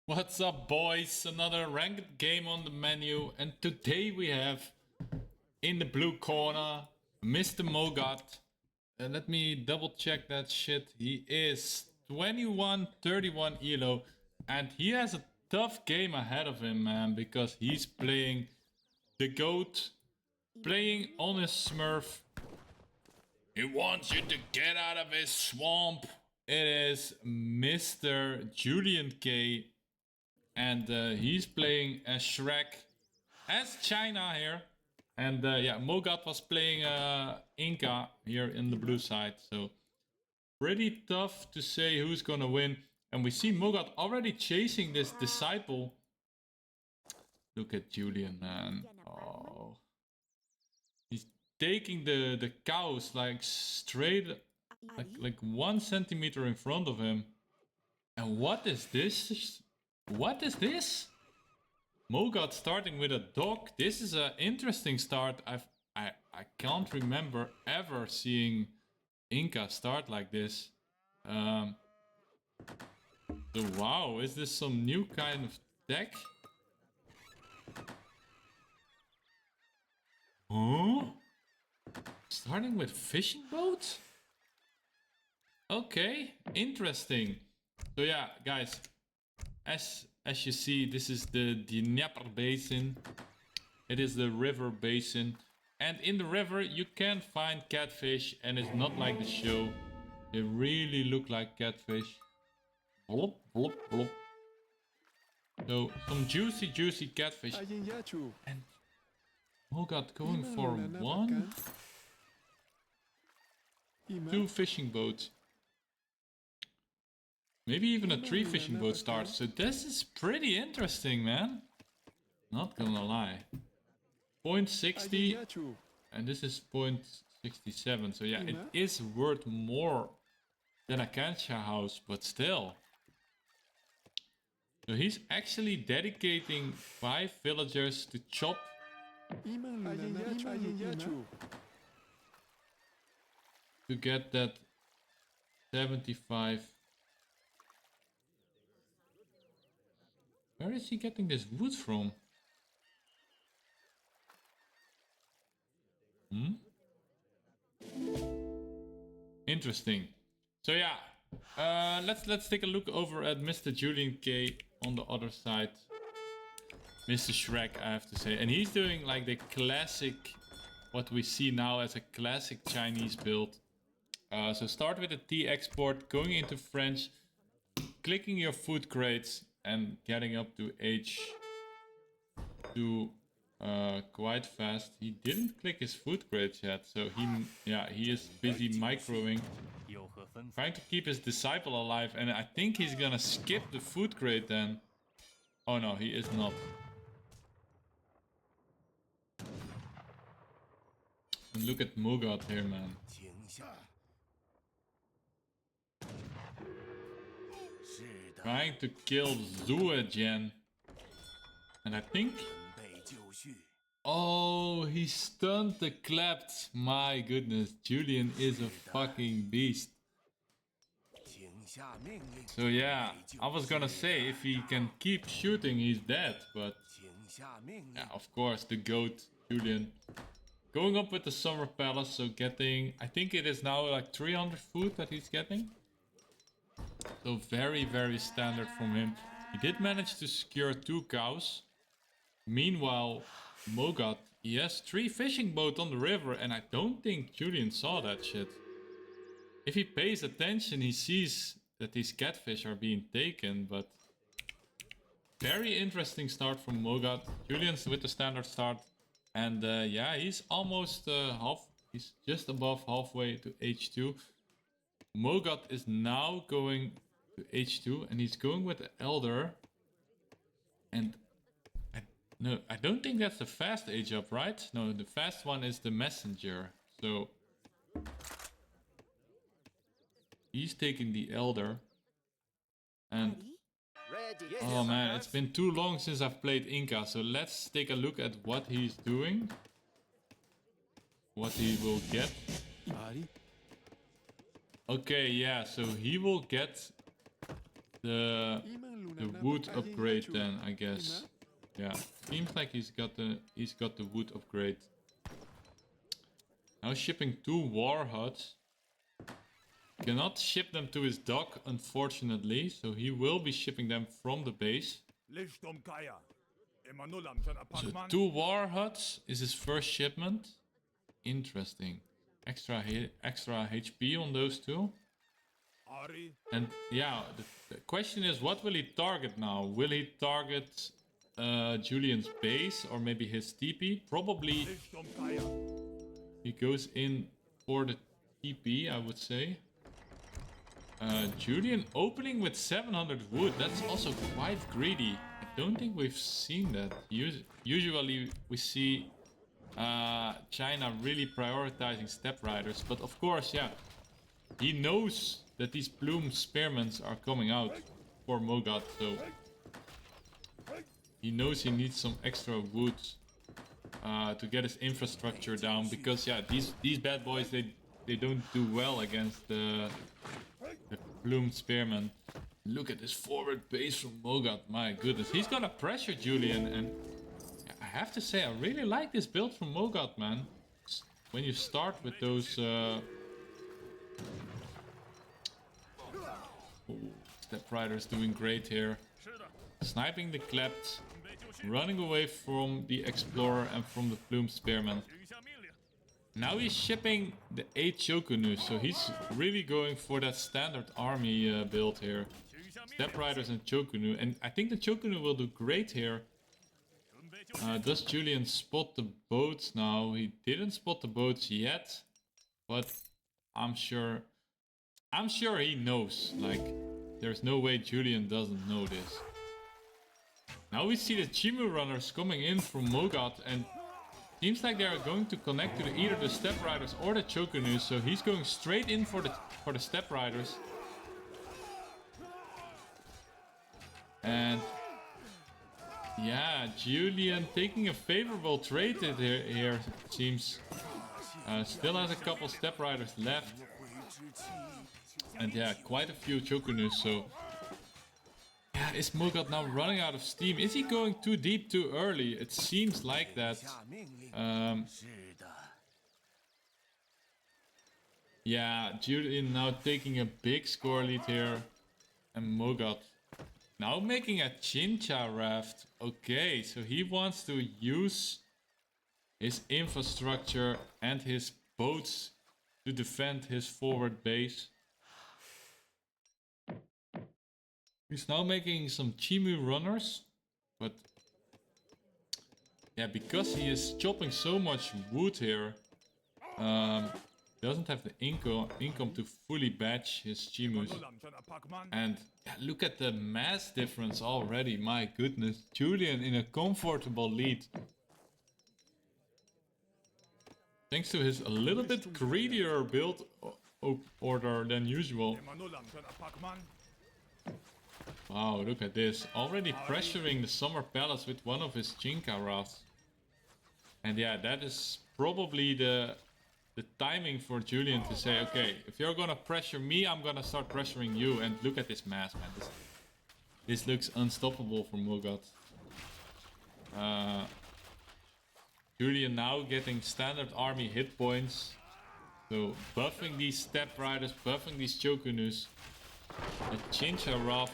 What's up, boys? Another ranked game on the menu, and today we have in the blue corner Mr. Mogad. And let me double check that shit. He is 21-31 elo, and he has a tough game ahead of him, man, because he's playing the GOAT, playing on his Smurf. He wants you to get out of his swamp. It is Mr. Juliank. And he's playing as Shrek, as China here. And yeah, Mogad was playing Inca here in the blue side. So pretty tough to say who's gonna win. And we see Mogad already chasing this disciple. Look at Julian, man. Oh. He's taking the cows like straight, like 1 centimeter in front of him. And what is this? What is this? Mogad starting with a dog. This is an interesting start. I can't remember ever seeing Inca start like this. So wow, is this some new kind of deck? Huh? Starting with fishing boat? Okay, interesting. So yeah, guys. As you see, this is the Dnieper Basin. It is the river basin. And in the river, you can find catfish. And it's not like the show. They really look like catfish. Blop, blop, blop. So, some juicy catfish. And Mogad going for 1, 2 fishing boats. Maybe even a 3 fishing boat starts. So this is pretty interesting, man. Not gonna lie. 0.60 and this is 0.67. So yeah, it is worth more than a Kansha house, but still. So he's actually dedicating 5 villagers to chop. To get that 75. Where is he getting this wood from? Interesting. So yeah, let's take a look over at Mr. Juliank on the other side. Mr. Shrek, I have to say, and he's doing like the classic, what we see now as a classic Chinese build. So start with a T export, going into French, clicking your food crates. And getting up to H2 quite fast. He didn't click his food crates yet, so he is busy microing, trying to keep his disciple alive. And I think he's gonna skip the food crate then. Oh no, he is not. And look at Mogad here, man. Trying to kill Zuejian. And I think... Oh, he stunned the clapped. My goodness, Julian is a fucking beast. So yeah, I was gonna say, if he can keep shooting, he's dead. But yeah, of course, the GOAT, Julian. Going up with the Summer Palace, so getting... I think it is now like 300 food that he's getting. So very standard from him. He did manage to secure 2 cows. Meanwhile, Mogad, he has 3 fishing boats on the river, and I don't think Julian saw that shit. If he pays attention, he sees that these catfish are being taken, but very interesting start from Mogad. Julian's with the standard start, and yeah, he's almost he's just above halfway to H2. Mogad is now going to H2 and he's going with the Elder. And I don't think that's the fast age up, right? No, the fast one is the Messenger. So he's taking the Elder. And oh man, it's been too long since I've played Inca. So let's take a look at what he's doing. What he will get. Okay, yeah, so he will get the wood upgrade then, I guess. Yeah, seems like he's got the wood upgrade. Now shipping 2 war huts. Cannot ship them to his dock, unfortunately, so he will be shipping them from the base. So 2 war huts is his first shipment. Interesting. Extra HP on those 2. And yeah, the question is, what will he target now? Will he target Julian's base or maybe his TP? Probably he goes in for the TP, I would say. Julian opening with 700 wood. That's also quite greedy. I don't think we've seen that. Usually we see China really prioritizing step riders. But of course, yeah, he knows that these plume spearmen are coming out for Mogad. So he knows he needs some extra wood to get his infrastructure down. Because yeah, these bad boys, they don't do well against the plume spearmen. Look at this forward base from Mogad. My goodness, he's gonna pressure Julian, and I have to say I really like this build from Mogad, man. When you start with those step riders doing great here. Sniping the Klept, running away from the Explorer and from the plume spearmen. Now he's shipping the 8 Chokunu, so he's really going for that standard army build here. Step Riders and Chokunu, and I think the Chokunu will do great here. Does Julian spot the boats now? He didn't spot the boats yet, but I'm sure he knows. Like, there's no way Julian doesn't know this. Now we see the Chimu runners coming in from Mogad, and seems like they are going to connect to either the Step Riders or the Chokunu, so he's going straight in for the Step Riders. And yeah, Julian taking a favorable trade here seems. Still has a couple Step Riders left. And yeah, quite a few Chokunus, so yeah, is Mogad now running out of steam? Is he going too deep too early? It seems like that. Yeah, Julian now taking a big score lead here. And Mogad now making a Chincha raft. Okay, so he wants to use his infrastructure and his boats to defend his forward base. He's now making some Chimu runners, but yeah, because he is chopping so much wood here, doesn't have the income to fully batch his Chimus. And yeah, look at the mass difference already, my goodness. Julian in a comfortable lead. Thanks to his a little bit greedier build order than usual. Wow, look at this. Already pressuring the Summer Palace with one of his Chinka rafts. And yeah, that is probably the timing for Julian to say, okay, if you're gonna pressure me, I'm gonna start pressuring you. And look at this mass, man. This looks unstoppable for Mogad. Julian now getting standard army hit points. So buffing these Step Riders, buffing these Chokunus. The Chincha raft.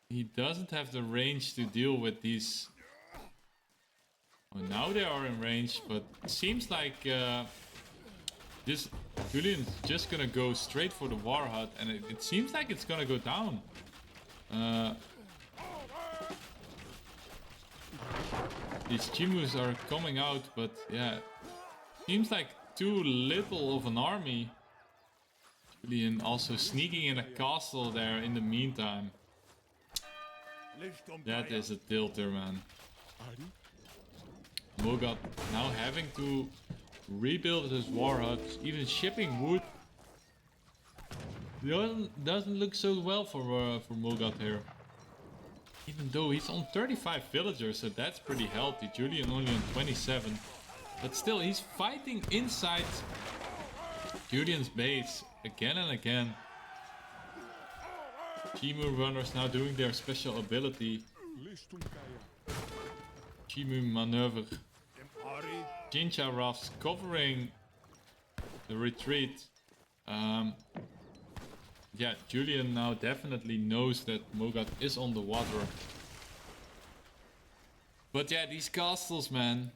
He doesn't have the range to deal with these. Oh, now they are in range, but it seems like this Julian's just gonna go straight for the war hut, and it seems like it's gonna go down. These Chimus are coming out, but yeah, seems like too little of an army. Julian also sneaking in a castle there in the meantime. That is a tilter, man. Mogad now having to rebuild his war hut, even shipping wood. Doesn't look so well for Mogad here. Even though he's on 35 villagers, so that's pretty healthy. Julian only on 27. But still, he's fighting inside Julian's base again and again. Chimu runners now doing their special ability. Chimu maneuver. Jinja rafts covering the retreat. Yeah, Julian now definitely knows that Mogad is on the water. But yeah, these castles, man.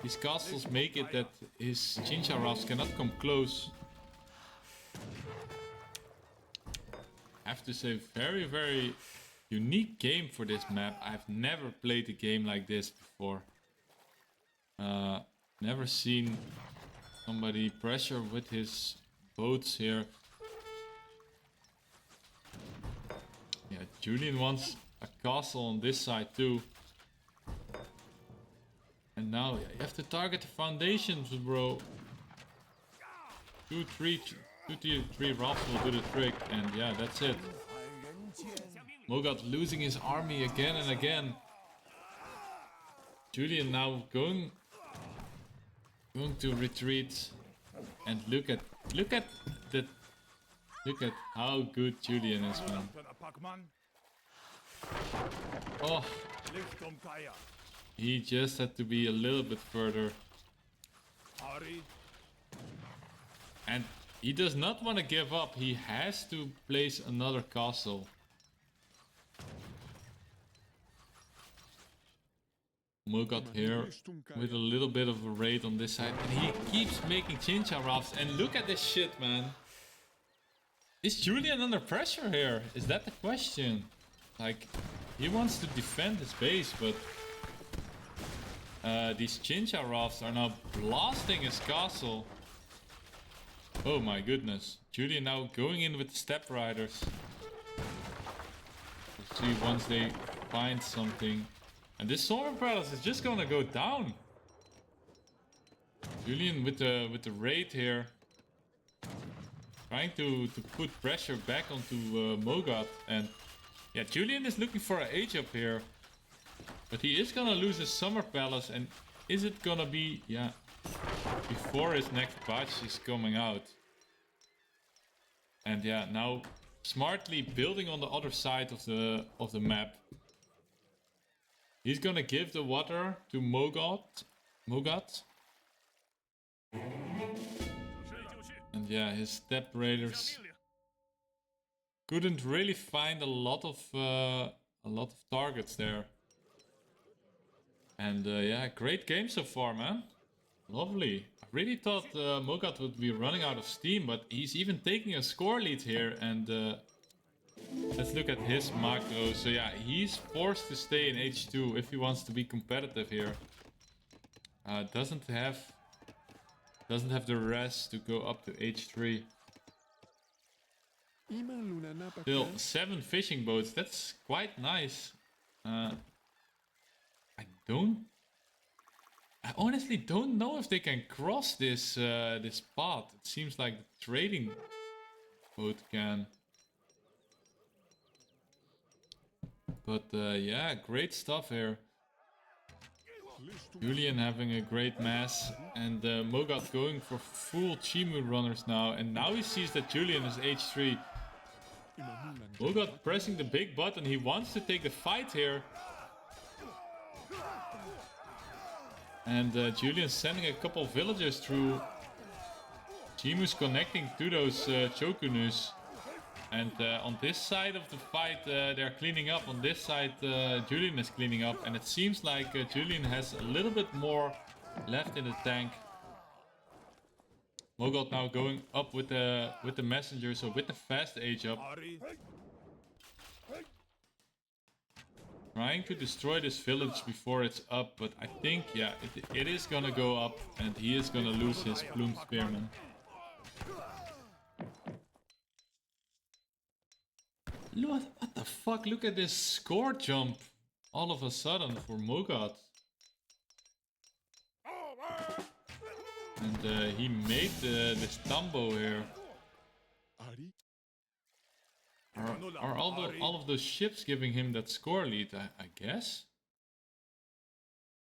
These castles make it that his Jinja rafts cannot come close. I have to say, very, very unique game for this map. I've never played a game like this before. Never seen somebody pressure with his boats here. Yeah, Julian wants a castle on this side too. And now you have to target the foundations, bro. 2 tier 3 rafts will do the trick, and yeah, that's it. Mogad losing his army again and again. Julian now going to retreat, and look at how good Julian is, man. Oh, he just had to be a little bit further. And he does not want to give up. He has to place another castle. Mogad here with a little bit of a raid on this side. And he keeps making Jinja rafts. And look at this shit, man. Is Julian under pressure here? Is that the question? Like, he wants to defend his base, but these Jinja rafts are now blasting his castle. Oh my goodness. Julian now going in with the step riders. We'll see once they find something. And this Storm Palace is just gonna go down. Julian with the raid here. Trying to put pressure back onto Mogad. And yeah, Julian is looking for an age up here. But he is gonna lose his Summer Palace. And is it gonna be, yeah, before his next batch is coming out? And yeah, now smartly building on the other side of the map. He's gonna give the water to Mogad. And yeah, his step raiders couldn't really find a lot of targets there. And yeah, great game so far, man. Lovely. I really thought Mogad would be running out of steam, but he's even taking a score lead here. And let's look at his macro. So yeah, he's forced to stay in H2 if he wants to be competitive here. Doesn't have the rest to go up to H3. Still 7 fishing boats. That's quite nice. I honestly don't know if they can cross this this path. It seems like the trading boat can. But yeah, great stuff here. Julian having a great mass, and Mogad going for full Chimu runners now. And now he sees that Julian is H3. Mogad pressing the big button. He wants to take the fight here. And Julian sending a couple villagers through. Chimu's connecting to those Chokunus. And on this side of the fight, they're cleaning up. On this side, Julian is cleaning up. And it seems like Julian has a little bit more left in the tank. Mogad now going up with the messenger, so with the fast age up. Trying to destroy this village before it's up, but I think, yeah, it is gonna go up, and he is gonna lose his Plume Spearman. What the fuck? Look at this score jump all of a sudden for Mogad. And he made this Tambo here. Are all of those ships giving him that score lead, I guess?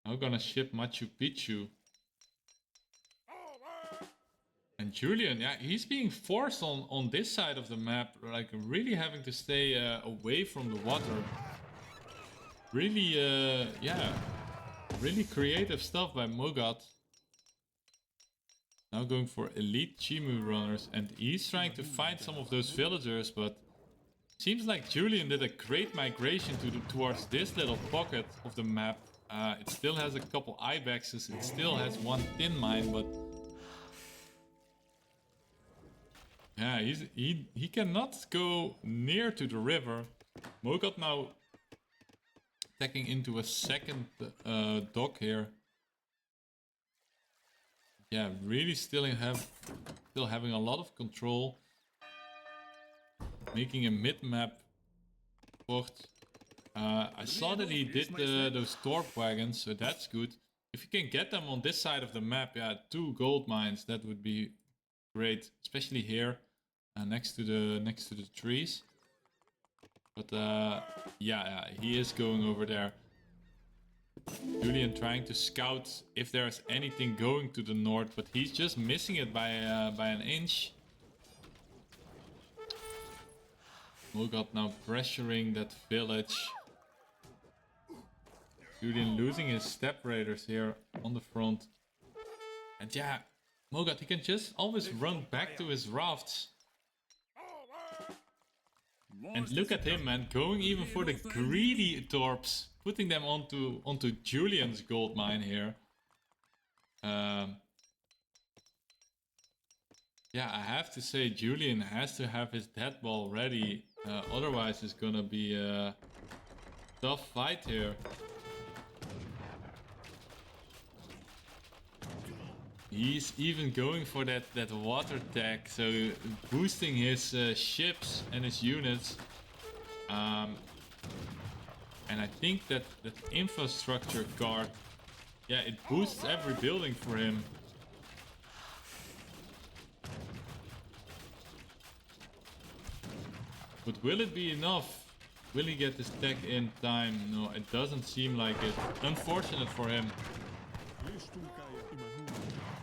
I'm gonna ship Machu Picchu. And Julian, yeah, he's being forced on this side of the map, like really having to stay away from the water. Really, yeah, really creative stuff by Mogad. Now going for elite Chimu runners, and he's trying to find some of those villagers, but seems like Julian did a great migration towards this little pocket of the map. It still has a couple ibexes, it still has one tin mine, but yeah, he cannot go near to the river. Mogad now attacking into a second dock here. Yeah, really still having a lot of control. Making a mid-map port. I saw that he did those torp wagons, so that's good. If you can get them on this side of the map, yeah, 2 gold mines, that would be great, especially here next to the trees. But yeah, he is going over there. Julian trying to scout if there's anything going to the north, but he's just missing it by an inch. Mogad now pressuring that village. Julian losing his step raiders here on the front. And yeah, Mogad, he can just always run back to his rafts. And look at him, man, going even for the greedy torps, putting them onto Julian's gold mine here. Yeah, I have to say Julian has to have his death ball ready, otherwise it's gonna be a tough fight here. He's even going for that water tech, so boosting his ships and his units. And I think that infrastructure card, yeah, it boosts every building for him. But will it be enough? Will he get this tech in time? No, it doesn't seem like it. Unfortunate for him.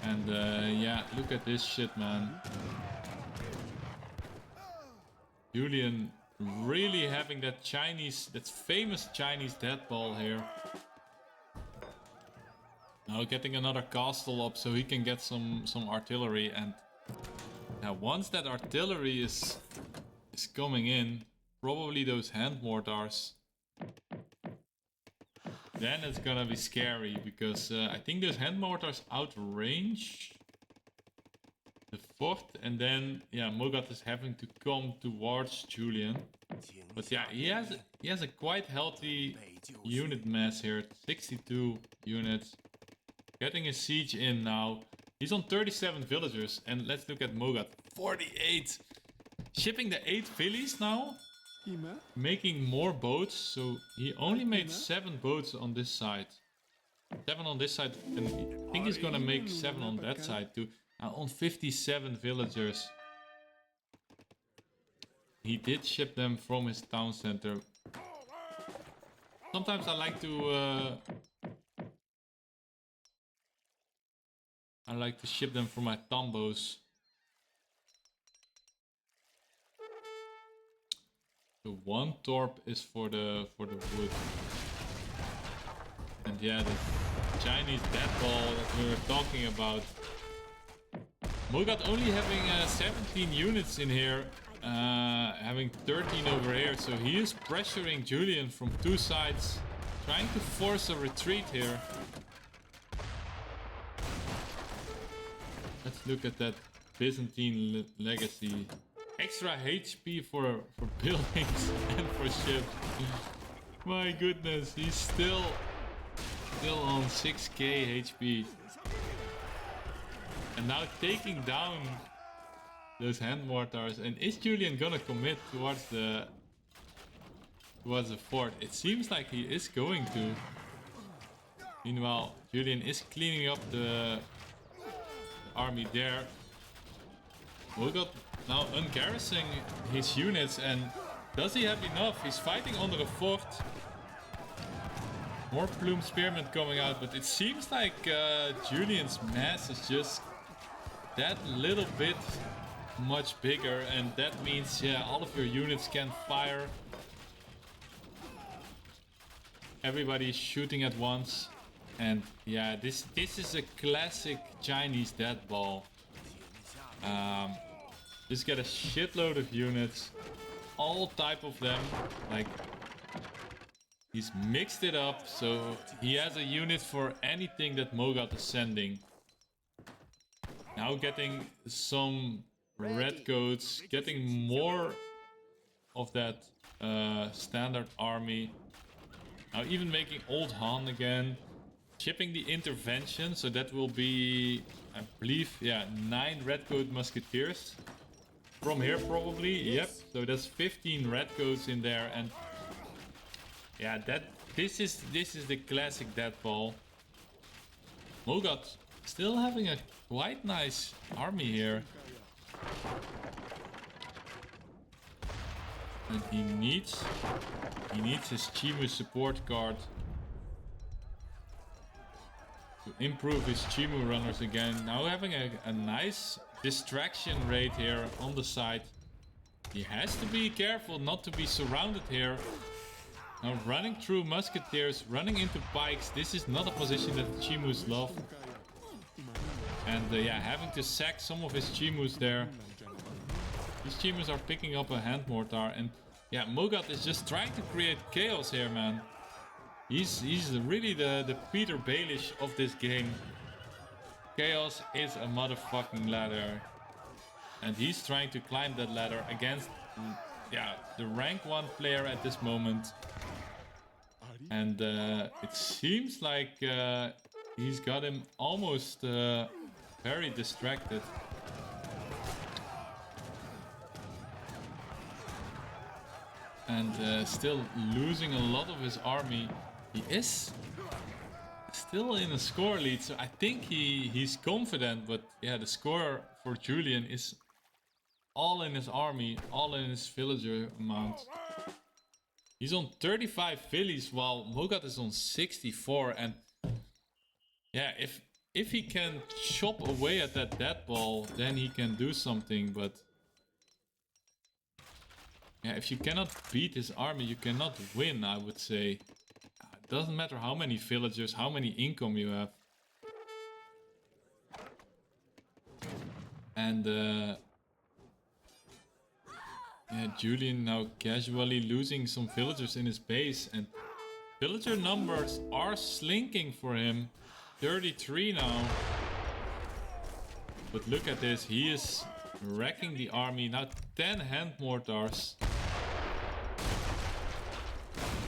And yeah, look at this shit, man. Julian really having that famous Chinese death ball here. Now getting another castle up so he can get some artillery. And now once that artillery is coming in, probably those hand mortars, then it's gonna be scary, because I think those hand mortars outrange the fort, and then yeah, Mogad is having to come towards Julian. But yeah, he has a quite healthy unit mass here, 62 units. Getting a siege in now. He's on 37 villagers, and let's look at Mogad, 48. Shipping the 8 villies now. Making more boats, so he only made 7 boats on this side. 7 on this side, and I think he's gonna make 7 on that side too. On 57 villagers. He did ship them from his town center. Sometimes I like to ship them from my tambos. The 1 torp is for the wood. And yeah, the Chinese death ball that we were talking about. Mogad only having 17 units in here, having 13 over here, so he is pressuring Julian from 2 sides, trying to force a retreat here. Let's look at that Byzantine legacy. Extra HP for buildings and for ships. My goodness, he's still on 6k HP. And now taking down those hand mortars. And is Julian gonna commit towards the fort? It seems like he is going to. Meanwhile, Julian is cleaning up the army there. Mogad now ungarrisoning his units, and does he have enough? He's fighting under a fort. More plume spearmen coming out, but it seems like Julian's mass is just that little bit much bigger, and that means, yeah, all of your units can fire. Everybody's shooting at once. And yeah, this is a classic Chinese death ball. Just get a shitload of units, all type of them. Like, he's mixed it up, so he has a unit for anything that Mogad is sending. Now getting some red coats, getting more of that standard army. Now even making Old Han again. Shipping the intervention, so that will be, I believe, yeah, 9 redcoat musketeers. From here probably, yep. So that's 15 redcoats in there, and yeah, this is the classic death ball. Mogad still having a quite nice army here. And he needs his Chimu support card to improve his Chimu runners again. Now having a nice distraction rate here on the side. He has to be careful not to be surrounded here. Now running through musketeers, running into pikes. This is not a position that the Chimus love. And yeah, having to sack some of his Chimus there. These Chimus are picking up a hand mortar, and yeah, Mogad is just trying to create chaos here, man. He's really the Peter Baelish of this game. Chaos is a motherfucking ladder. And he's trying to climb that ladder against, yeah, the rank 1 player at this moment. And it seems like he's got him almost very distracted. And still losing a lot of his army. He is still in a score lead, so I think he's confident, but yeah, the score for Julian is all in his army, all in his villager amount. He's on 35 villies while Mogad is on 64, and yeah, if he can chop away at that death ball, then he can do something, but yeah, if you cannot beat his army, you cannot win, I would say. It doesn't matter how many villagers, how many income you have. And yeah, Julian now casually losing some villagers in his base, and villager numbers are slinking for him. 33 now. But look at this, he is wrecking the army. Now 10 hand mortars.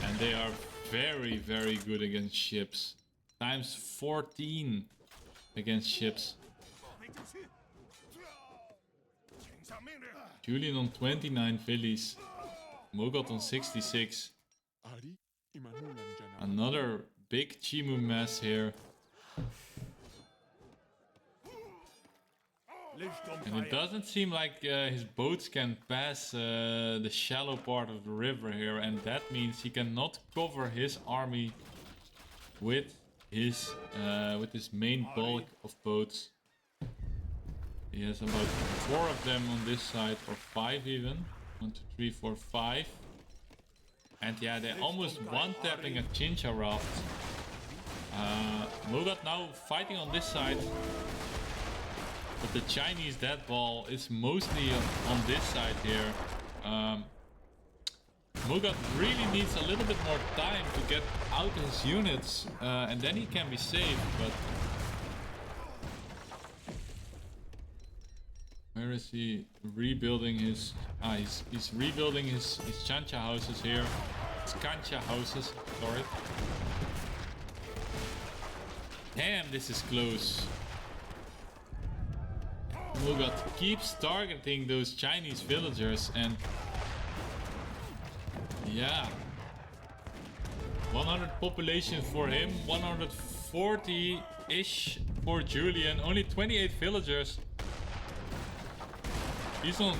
And they are very, very good against ships. Times 14 against ships. Julian on 29 villies. Mogad on 66. Another big Chimu mess here. And it doesn't seem like his boats can pass the shallow part of the river here, and that means he cannot cover his army with his main bulk of boats. He has about 4 of them on this side, or 5 even. 1, 2, 3, 4, 5. And yeah, they're almost one-tapping a Chincha raft. Mogad now fighting on this side. But the Chinese death ball is mostly on this side here. Mogad really needs a little bit more time to get out his units, and then he can be saved. But where is he rebuilding his? He's rebuilding his Chancha houses here. His Kancha houses. Sorry. Damn, this is close. Mogad keeps targeting those Chinese villagers, and yeah, 100 population for him, 140-ish for Julian, only 28 villagers. He's on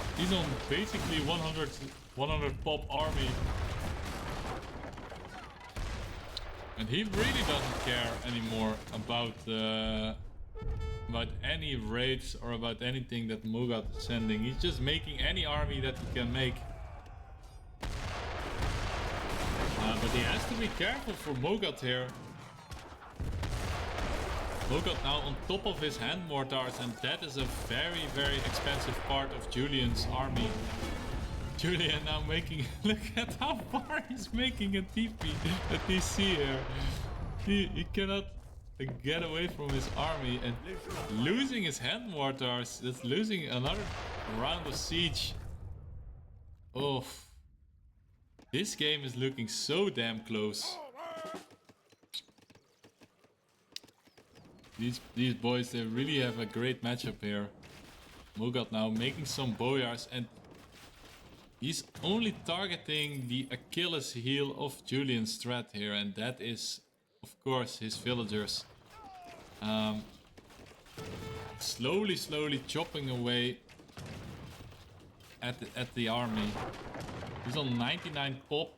basically 100 pop army. And he really doesn't care anymore about about any raids or about anything that Mogad is sending. He's just making any army that he can make. But he has to be careful for Mogad here. Mogad now on top of his hand mortars, and that is a very, very expensive part of Julian's army. Julian now making... Look at how far he's making a TC here. He cannot get away from his army, and losing his hand mortars. That's losing another round of siege. Oh. This game is looking so damn close. These boys, they really have a great matchup here. Mogad now making some boyars, and he's only targeting the Achilles heel of Julian's strat here, and that is, of course, his villagers. Slowly chopping away at the army. He's on 99 pop.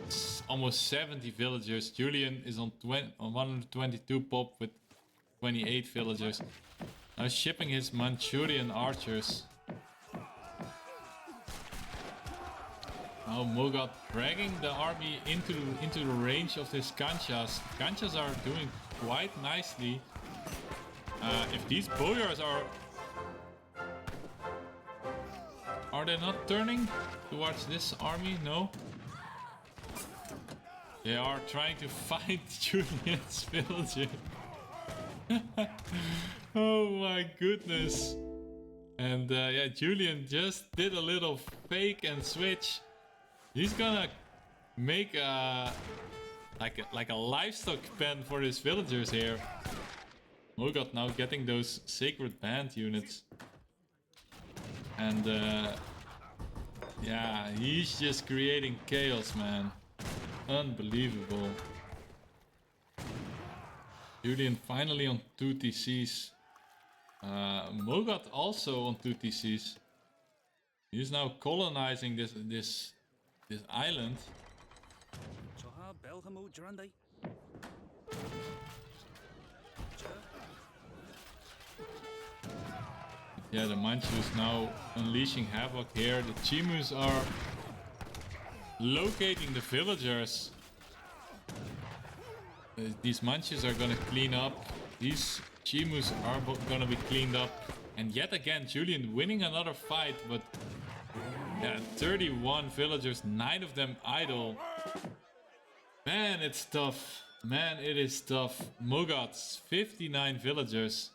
It's almost 70 villagers. Julian is on 122 pop with 28 villagers. Now shipping his Manchurian archers. Now Mogad dragging the army into the range of his Kanchas. Kanchas are doing quite nicely. If these boyars are they not turning towards this army? No. They are trying to fight Julian's villager. Oh my goodness. And yeah, Julian just did a little fake and switch. He's gonna make like a livestock pen for his villagers here. Mogad now getting those sacred band units. And yeah, he's just creating chaos, man. Unbelievable. Julian finally on 2 TCs. Mogad also on 2 TCs. He's now colonizing this island. Yeah, the Manchus now unleashing havoc here. The Chimus are locating the villagers. These Manchus are gonna clean up. These Chimus are gonna be cleaned up. And yet again, Julian winning another fight, but yeah, 31 villagers, 9 of them idle. Man, it's tough. Man, it is tough. Mogad's 59 villagers,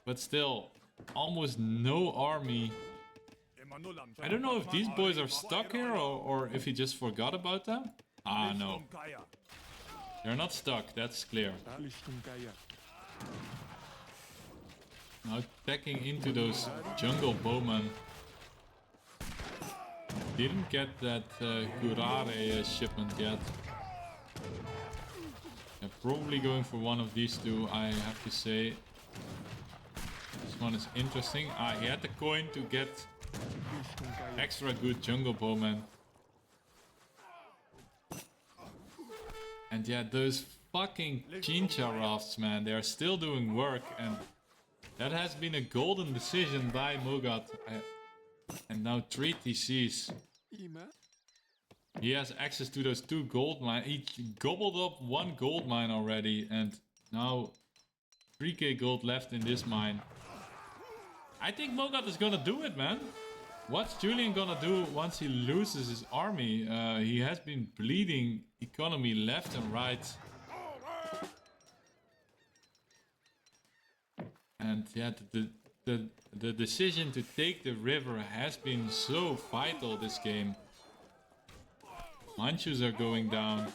but still almost no army. I don't know if these boys are stuck here or if he just forgot about them. Ah, no. They're not stuck, that's clear. Now attacking into those jungle bowmen. Didn't get that Curare shipment yet. Yeah, probably going for one of these two, I have to say. This one is interesting. Ah, he had the coin to get extra good jungle bowmen. And yeah, those fucking Chincha rafts, man, they are still doing work, and that has been a golden decision by Mogad. And now 3 TCs. He has access to those 2 gold mines. He gobbled up 1 gold mine already, and now 3k gold left in this mine. I think Mogad is gonna do it, man. What's Julian gonna do once he loses his army? He has been bleeding economy left and right. And yeah, the decision to take the river has been so vital this game. Manchus are going down.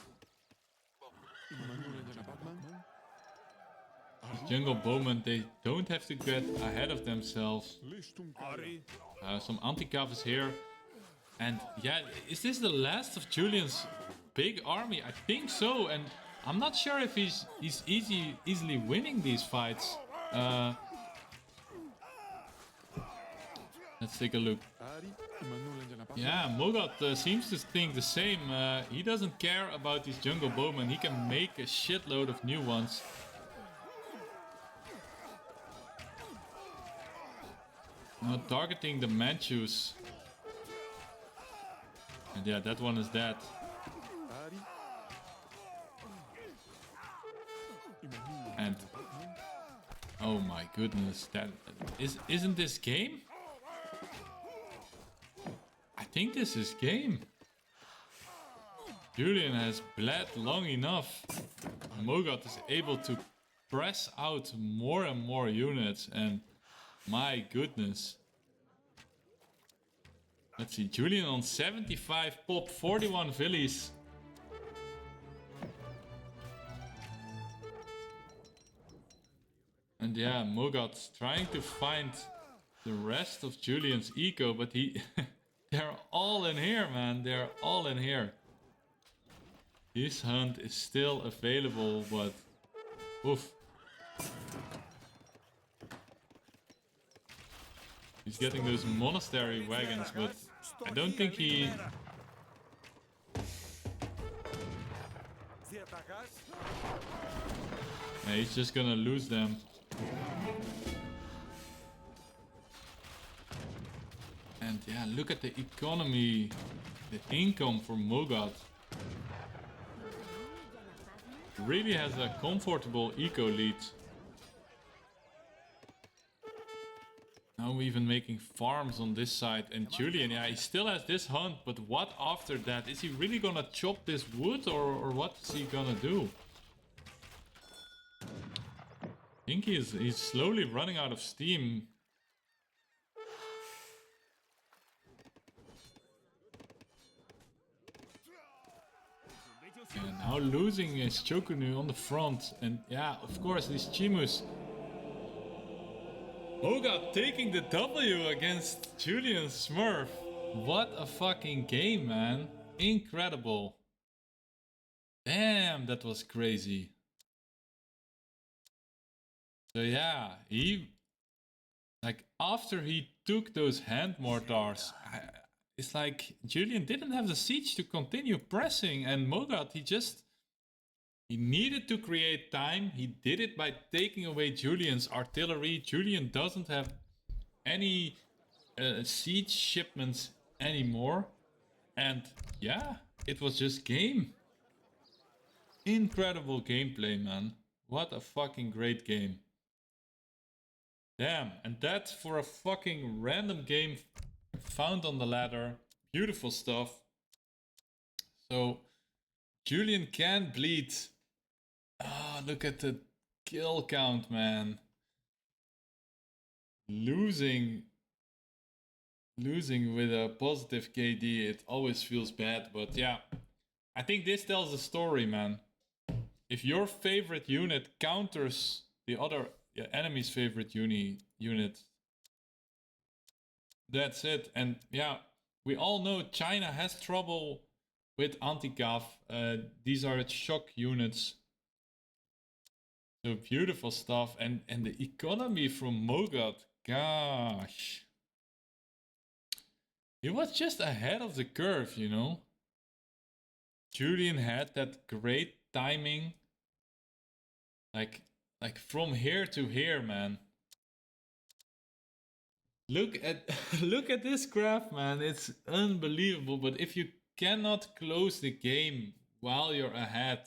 Jungle bowmen, they don't have to get ahead of themselves. Some anti-cav is here. And yeah, is this the last of Julian's big army? I think so, and I'm not sure if he's easily winning these fights. Let's take a look. Yeah, Mogad seems to think the same. He doesn't care about these jungle bowmen. He can make a shitload of new ones. Now targeting the Manchus. And yeah, that one is dead. And oh my goodness, that isn't this game? I think this is game. Julian has bled long enough. Mogad is able to press out more and more units, and my goodness. Let's see, Julian on 75 pop, 41 villies. And yeah, Mogad's trying to find the rest of Julian's eco, but they're all in here, man. They're all in here. His hunt is still available, but oof. He's getting those monastery wagons, but I don't think he... Yeah, he's just gonna lose them. And yeah, look at the economy, the income for Mogad. Really has a comfortable eco lead. Now we're even making farms on this side. And Julian, yeah, he still has this hunt, but what after that? Is he really gonna chop this wood, or what is he gonna do? I think he's slowly running out of steam. And now losing his Chokunu on the front. And yeah, of course, these Chimus. Mogad taking the W against Julian Smurf. What a fucking game, man. Incredible. Damn, that was crazy. So yeah, after he took those hand mortars, it's like Julian didn't have the siege to continue pressing, and Mogad, he needed to create time. He did it by taking away Julian's artillery. Julian doesn't have any siege shipments anymore. And yeah, it was just game. Incredible gameplay, man. What a fucking great game. Damn, and that's for a fucking random game found on the ladder. Beautiful stuff. So Julian can bleed. Ah, look at the kill count, man. Losing with a positive KD, it always feels bad, but yeah. I think this tells a story, man. If your favorite unit counters the other enemy's favorite unit, that's it. And yeah, we all know China has trouble with anti-cav. These are shock units. So beautiful stuff. And the economy from Mogad, gosh. He was just ahead of the curve, you know. Julian had that great timing. Like from here to here, man. Look at look at this graph, man. It's unbelievable. But if you cannot close the game while you're ahead,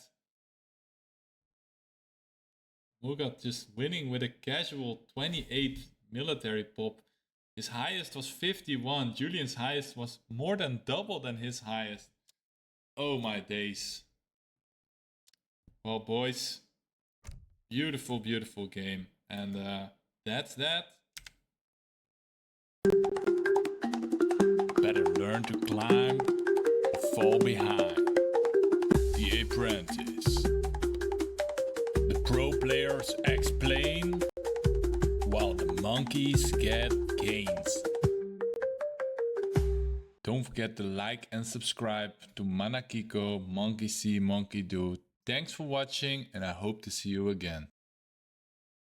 Mogad just winning with a casual 28 military pop. His highest was 51. Julian's highest was more than double than his highest. Oh my days. Well, boys, beautiful, beautiful game. And that's that. Better learn to climb or fall behind. The Apprentice. The pro players explain while the monkeys get gains. Don't forget to like and subscribe to Manakiko, Monkey See, Monkey Do. Thanks for watching, and I hope to see you again.